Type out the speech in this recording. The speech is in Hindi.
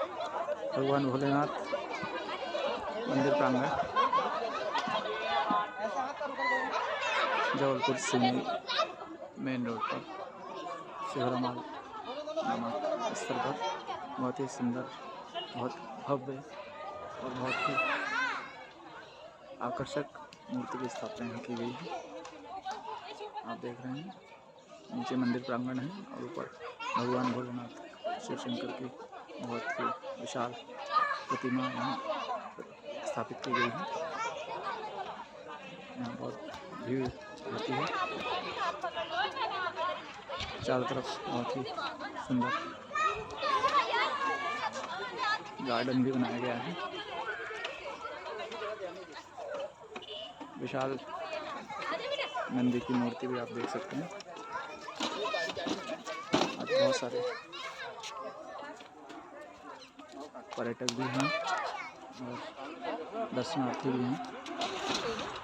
भगवान भोलेनाथ मंदिर प्रांगण जबलपुर सिवनी मेन रोड पर शिवरामाल नामक स्थल पर बहुत ही सुंदर, बहुत भव्य और बहुत ही आकर्षक मूर्ति की स्थापना यहाँ की गई है। आप देख रहे हैं नीचे मंदिर प्रांगण है और ऊपर भगवान भोलेनाथ शिव शंकर की बहुत ही विशाल प्रतिमा यहाँ स्थापित की गई है। यहाँ बहुत भीड़ होती है। चारों तरफ बहुत ही सुंदर गार्डन भी बनाया गया है। विशाल नंदी की मूर्ति भी आप देख सकते हैं। आज बहुत सारे पर्यटक भी हैं और दर्शनार्थी भी हैं।